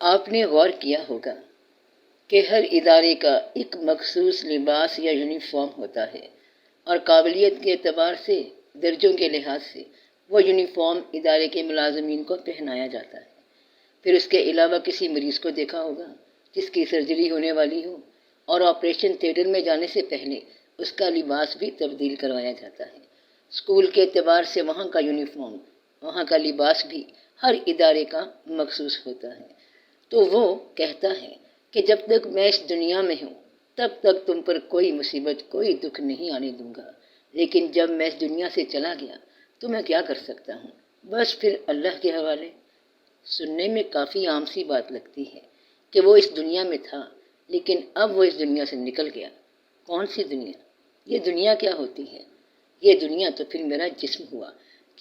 آپ نے غور کیا ہوگا کہ ہر ادارے کا ایک مخصوص لباس یا یونیفارم ہوتا ہے، اور قابلیت کے اعتبار سے، درجوں کے لحاظ سے وہ یونیفارم ادارے کے ملازمین کو پہنایا جاتا ہے۔ پھر اس کے علاوہ کسی مریض کو دیکھا ہوگا جس کی سرجری ہونے والی ہو، اور آپریشن تھیٹر میں جانے سے پہلے اس کا لباس بھی تبدیل کروایا جاتا ہے۔ اسکول کے اعتبار سے وہاں کا یونیفارم، وہاں کا لباس بھی ہر ادارے کا مخصوص ہوتا ہے۔ تو وہ کہتا ہے کہ جب تک میں اس دنیا میں ہوں تب تک تم پر کوئی مصیبت، کوئی دکھ نہیں آنے دوں گا، لیکن جب میں اس دنیا سے چلا گیا تو میں کیا کر سکتا ہوں؟ بس پھر اللہ کے حوالے۔ سننے میں کافی عام سی بات لگتی ہے کہ وہ اس دنیا میں تھا لیکن اب وہ اس دنیا سے نکل گیا۔ کون سی دنیا؟ یہ دنیا کیا ہوتی ہے؟ یہ دنیا تو پھر میرا جسم ہوا،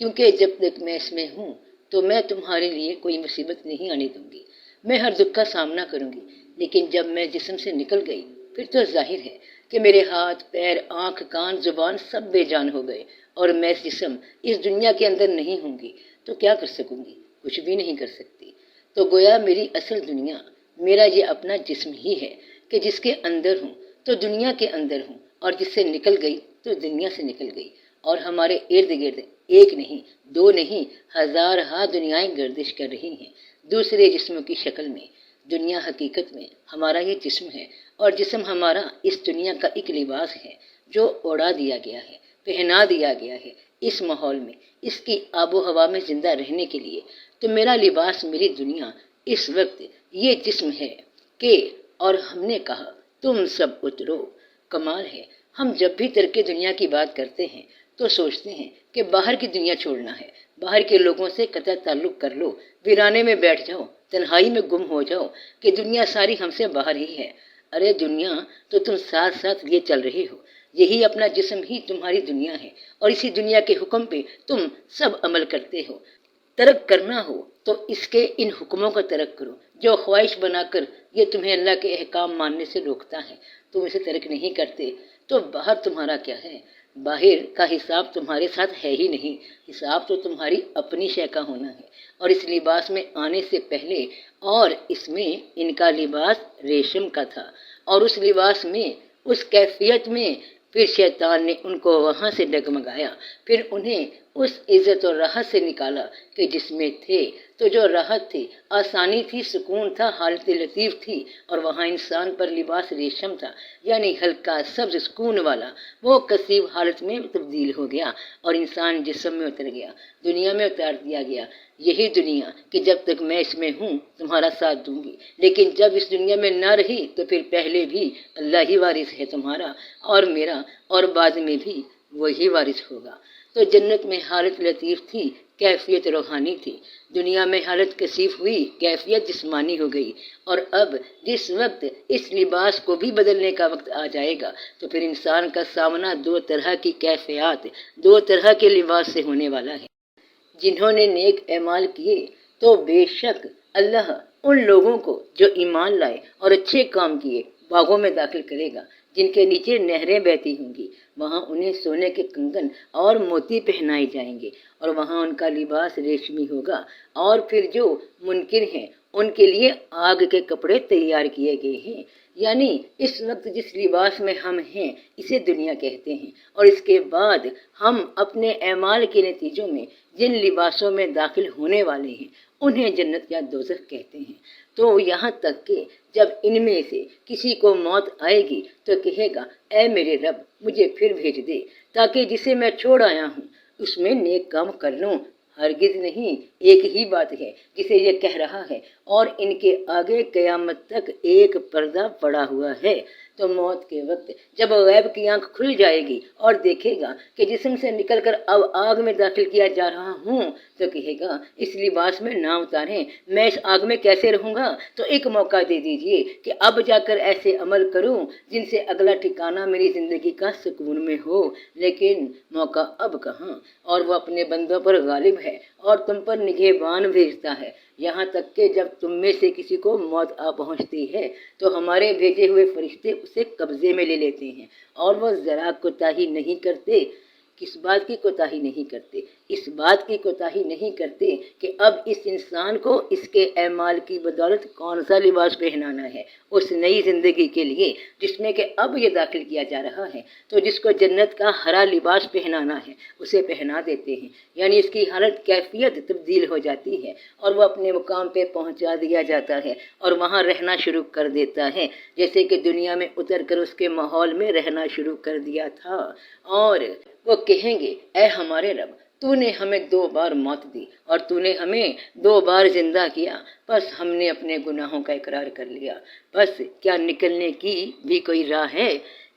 کیونکہ جب تک میں اس میں ہوں تو میں تمہارے لیے کوئی مصیبت نہیں آنے دوں گی، میں ہر دکھ کا سامنا کروں گی، لیکن جب میں جسم سے نکل گئی پھر تو ظاہر ہے کہ میرے ہاتھ، پیر، آنکھ، کان، زبان سب بے جان ہو گئے، اور میں جسم اس دنیا کے اندر نہیں ہوں گی تو کیا کر سکوں گی؟ کچھ بھی نہیں کر سکتی۔ تو گویا میری اصل دنیا میرا یہ اپنا جسم ہی ہے کہ جس کے اندر ہوں تو دنیا کے اندر ہوں، اور جس سے نکل گئی تو دنیا سے نکل گئی، اور ہمارے ارد گرد ایک نہیں، دو نہیں، ہزارہا دنیائیں گردش کر رہی ہیں دوسرے جسموں کی شکل میں۔ دنیا حقیقت میں ہمارا یہ جسم ہے، اور جسم ہمارا اس دنیا کا ایک لباس ہے جو اوڑھا دیا گیا ہے، پہنا دیا گیا ہے اس ماحول میں، اس کی آب و ہوا میں زندہ رہنے کے لیے۔ تو میرا لباس، میری دنیا اس وقت یہ جسم ہے کہ، اور ہم نے کہا تم سب اترو۔ کمال ہے، ہم جب بھی ترک دنیا کی بات کرتے ہیں تو سوچتے ہیں کہ باہر کی دنیا چھوڑنا ہے، باہر کے لوگوں سے قطع تعلق کر لو، ویرانے میں بیٹھ جاؤ، تنہائی میں گم ہو جاؤ کہ دنیا ساری ہم سے باہر ہی ہے۔ ارے دنیا تو تم ساتھ ساتھ لیے چل رہے ہو، یہی اپنا جسم ہی تمہاری دنیا ہے، اور اسی دنیا کے حکم پہ تم سب عمل کرتے ہو۔ ترک کرنا ہو تو اس کے ان حکموں کا ترک کرو جو خواہش بنا کر یہ تمہیں اللہ کے احکام ماننے سے روکتا ہے، تم اسے ترک نہیں کرتے۔ تو باہر تمہارا کیا ہے؟ باہر کا حساب تمہارے ساتھ ہے ہی نہیں، حساب تو تمہاری اپنی شے کا ہونا ہے۔ اور اس لباس میں آنے سے پہلے، اور اس میں ان کا لباس ریشم کا تھا، اور اس لباس میں، اس کیفیت میں پھر شیطان نے ان کو وہاں سے ڈگمگایا، پھر انہیں اس عزت اور راحت سے نکالا کہ جس میں تھے۔ تو جو راحت تھی، آسانی تھی، سکون تھا، حالت لطیف تھی، اور وہاں انسان پر لباس ریشم تھا، یعنی ہلکا سبز سکون والا، وہ کثیف حالت میں تبدیل ہو گیا اور انسان جسم میں اتر گیا، دنیا میں اتار دیا گیا۔ یہی دنیا کہ جب تک میں اس میں ہوں تمہارا ساتھ دوں گی، لیکن جب اس دنیا میں نہ رہی تو پھر پہلے بھی اللہ ہی وارث ہے تمہارا اور میرا، اور بعد میں بھی وہی وارث ہوگا۔ تو جنت میں حالت لطیف تھی، کیفیت روحانی تھی، دنیا میں حالت کثیف ہوئی، کیفیت جسمانی ہو گئی، اور اب جس وقت اس لباس کو بھی بدلنے کا وقت آ جائے گا تو پھر انسان کا سامنا دو طرح کی کیفیات، دو طرح کے لباس سے ہونے والا ہے۔ جنہوں نے نیک اعمال کیے تو بے شک اللہ ان لوگوں کو جو ایمان لائے اور اچھے کام کیے باغوں میں داخل کرے گا جن کے نیچے نہریں بہتی ہوں گی، وہاں انہیں سونے کے کنگن اور موتی پہنائے جائیں گے، اور وہاں ان کا لباس ریشمی ہوگا۔ اور پھر جو منکر ہیں ان کے لیے آگ کے کپڑے تیار کیے گئے ہیں، یعنی اس وقت جس لباس میں ہم ہیں اسے دنیا کہتے ہیں، اور اس کے بعد ہم اپنے اعمال کے نتیجوں میں جن لباسوں میں داخل ہونے والے ہیں انہیں جنت یا دوزخ کہتے ہیں۔ تو یہاں تک کہ جب ان میں سے کسی کو موت آئے گی تو کہے گا اے میرے رب مجھے پھر بھیج دے تاکہ جسے میں چھوڑ آیا ہوں اس میں نیک کام کر لوں۔ ہرگز نہیں، ایک ہی بات ہے جسے یہ کہہ رہا ہے، اور ان کے آگے قیامت تک ایک پردہ پڑا ہوا ہے۔ تو موت کے وقت جب غیب کی آنکھ کھل جائے گی اور دیکھے گا کہ جسم سے نکل کر اب آگ میں داخل کیا جا رہا ہوں تو کہے گا اس لباس میں نہ اتاریں، میں اس آگ میں کیسے رہوں گا؟ تو ایک موقع دے دیجئے کہ اب جا کر ایسے عمل کروں جن سے اگلا ٹھکانہ میری زندگی کا سکون میں ہو۔ لیکن موقع اب کہاں، اور وہ اپنے بندوں پر غالب ہے اور تم پر نگہبان بھیجتا ہے، یہاں تک کہ جب تم میں سے کسی کو موت آ پہنچتی ہے تو ہمارے بھیجے ہوئے فرشتے اسے قبضے میں لے لیتے ہیں، اور وہ ذرا کوتاہی نہیں کرتے کس بات کی کوتاہی نہیں کرتے؟ اس بات کی کوتاہی نہیں کرتے کہ اب اس انسان کو اس کے اعمال کی بدولت کون سا لباس پہنانا ہے اس نئی زندگی کے لیے جس میں کہ اب یہ داخل کیا جا رہا ہے۔ تو جس کو جنت کا ہرا لباس پہنانا ہے اسے پہنا دیتے ہیں، یعنی اس کی حالت کیفیت تبدیل ہو جاتی ہے اور وہ اپنے مقام پہ پہنچا دیا جاتا ہے اور وہاں رہنا شروع کر دیتا ہے، جیسے کہ دنیا میں اتر کر اس کے ماحول میں رہنا شروع کر دیا تھا۔ اور وہ کہیں گے اے ہمارے رب، تو نے ہمیں 2 بار موت دی اور تو نے ہمیں 2 بار زندہ کیا، بس ہم نے اپنے گناہوں کا اقرار کر لیا، بس کیا نکلنے کی بھی کوئی راہ ہے؟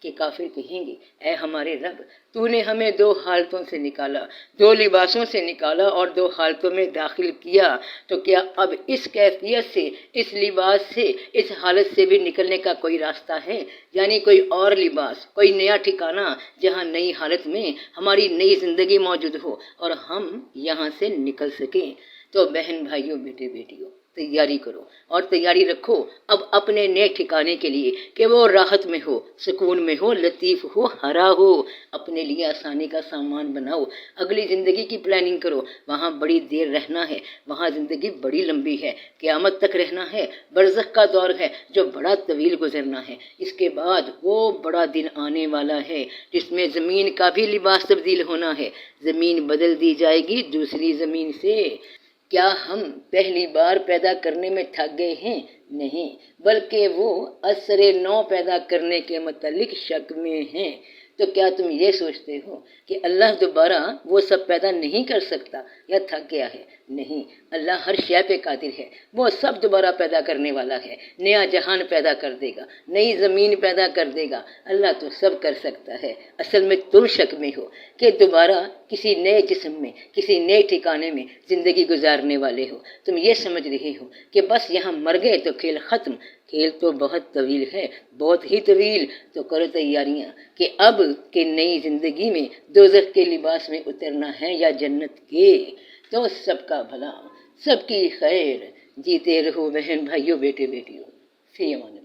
کہ کافر کہیں گے اے ہمارے رب، تو نے ہمیں 2 حالتوں سے نکالا، 2 لباسوں سے نکالا اور 2 حالتوں میں داخل کیا، تو کیا اب اس کیفیت سے، اس لباس سے، اس حالت سے بھی نکلنے کا کوئی راستہ ہے؟ یعنی کوئی اور لباس، کوئی نیا ٹھکانہ جہاں نئی حالت میں ہماری نئی زندگی موجود ہو اور ہم یہاں سے نکل سکیں۔ تو بہن بھائیوں، بیٹے بیٹیوں، تیاری کرو اور تیاری رکھو اب اپنے نئے ٹھکانے کے لیے کہ وہ راحت میں ہو، سکون میں ہو، لطیف ہو، ہرا ہو۔ اپنے لیے آسانی کا سامان بناؤ، اگلی زندگی کی پلاننگ کرو۔ وہاں بڑی دیر رہنا ہے، وہاں زندگی بڑی لمبی ہے، قیامت تک رہنا ہے، برزخ کا دور ہے جو بڑا طویل گزرنا ہے۔ اس کے بعد وہ بڑا دن آنے والا ہے جس میں زمین کا بھی لباس تبدیل ہونا ہے، زمین بدل دی جائے گی دوسری زمین سے۔ کیا ہم پہلی بار پیدا کرنے میں تھک گئے ہیں؟ نہیں، بلکہ وہ اثر نو پیدا کرنے کے متعلق شک میں ہیں۔ تو کیا تم یہ سوچتے ہو کہ اللہ دوبارہ وہ سب پیدا نہیں کر سکتا یا تھک گیا ہے؟ نہیں، اللہ ہر شے پہ قادر ہے، وہ سب دوبارہ پیدا کرنے والا ہے، نیا جہان پیدا کر دے گا، نئی زمین پیدا کر دے گا، اللہ تو سب کر سکتا ہے۔ اصل میں تم شک میں ہو کہ دوبارہ کسی نئے جسم میں، کسی نئے ٹھکانے میں زندگی گزارنے والے ہو۔ تم یہ سمجھ رہے ہو کہ بس یہاں مر گئے تو کھیل ختم۔ کھیل تو بہت طویل ہے، بہت ہی طویل۔ تو کرو تیاریاں کہ اب کے نئی زندگی میں دوزخ کے لباس میں اترنا ہے یا جنت کے۔ تو سب کا بھلا، سب کی خیر، جیتے رہو بہن بھائیوں، بیٹے بیٹیوں، فی امان اللہ۔